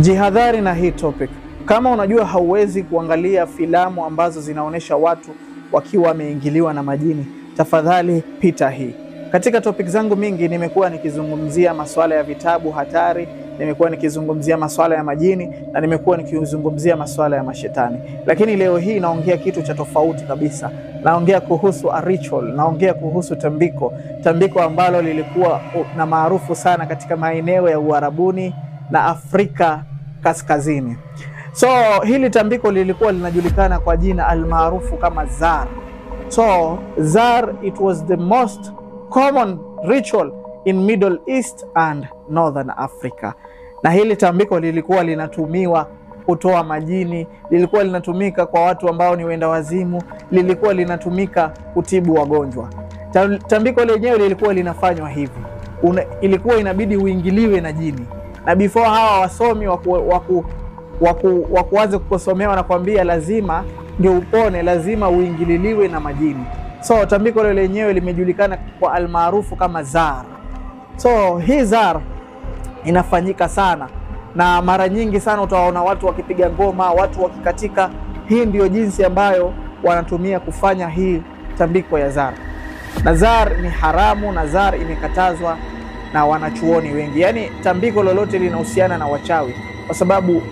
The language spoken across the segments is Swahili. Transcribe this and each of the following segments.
Jihadhari na hii topic. Kama unajua hauwezi kuangalia filamu ambazo zinaonesha watu wakiwa wameingiliwa na majini, tafadhali pita hii. Katika topic zangu mingi nimekuwa nikizungumzia masuala ya vitabu hatari, nimekuwa nikizungumzia masuala ya majini, na nimekuwa nikizungumzia masuala ya mashetani. Lakini leo hii naongea kitu cha tofauti kabisa. Naongea kuhusu a ritual, naongea kuhusu tambiko ambalo lilikuwa na maarufu sana katika maeneo ya Uarabuni na Afrika Kaskazini. So hili tambiko lilikuwa linajulikana kwa jina almaarufu kama Zar. So Zar, it was the most common ritual in Middle East and Northern Africa. Na hili tambiko lilikuwa linatumiwa kutoa majini, lilikuwa linatumika kwa watu ambao ni wenda wazimu, lilikuwa linatumika kutibu wagonjwa. Tambiko lenyewe lilikuwa linafanywa hivi. Ilikuwa inabidi uingiliwe na jini. Na before hawa wasomi wakuanze kukusomewa na kuambia lazima ndio upone, lazima uingililiwe na majini. So tambiko lenyewe limejulikana kwa almaarufu kama Zar. So hii Zar inafanyika sana, na mara nyingi sana utaona watu wakipiga ngoma, watu wakikatika. Hii ndio jinsi ambayo wanatumia kufanya hii tambiko ya Zar. Na Zar ni haramu, na Zar imekatazwa na wanachuoni wengi. Yaani tambiko lolote linahusiana na wachawi, kwa sababu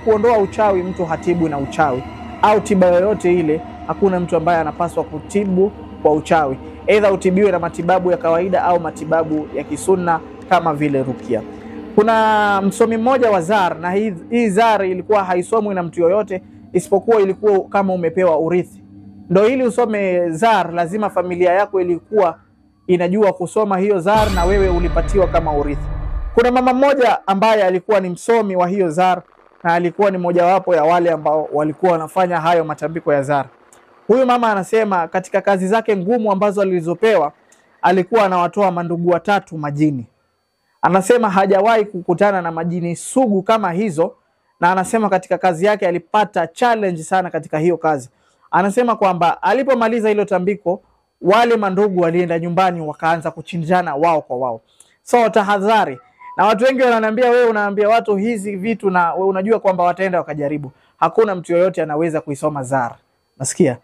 kuondoa uchawi, mtu hatibu na uchawi, au tiba yoyote ile. Hakuna mtu ambaye anapaswa kutibu kwa uchawi, aidha utibiwe na matibabu ya kawaida au matibabu ya kisunna kama vile rukia. Kuna msomi mmoja wa Zar, na hii Zar ilikuwa haisomwi na mtu yoyote, isipokuwa ilikuwa kama umepewa urithi. Ndio ili usome Zar lazima familia yako ilikuwa inajua kusoma hiyo Zar, na wewe ulipatiwa kama urithi. Kuna mama mmoja ambaye alikuwa ni msomi wa hiyo Zar, na alikuwa ni mojawapo ya wale ambao walikuwa wanafanya hayo matambiko ya Zar. Huyu mama anasema katika kazi zake ngumu ambazo alizopewa, alikuwa anawatoa mandugu watatu majini. Anasema hajawahi kukutana na majini sugu kama hizo, na anasema katika kazi yake alipata challenge sana katika hiyo kazi. Anasema kwamba alipomaliza hilo tambiko, wale mandugu walienda nyumbani wakaanza kuchinjana wao kwa wao. So tahadhari. Na watu wengi wananiambia, wewe unaambia watu hizi vitu na wewe unajua kwamba wataenda wakajaribu. Hakuna mtu yoyote anaweza kuisoma Zar. Nasikia?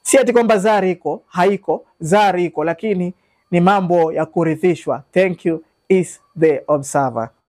Si ati kwamba Zar iko, haiko, Zar iko, lakini ni mambo ya kurithishwa. Thank you, is the observer.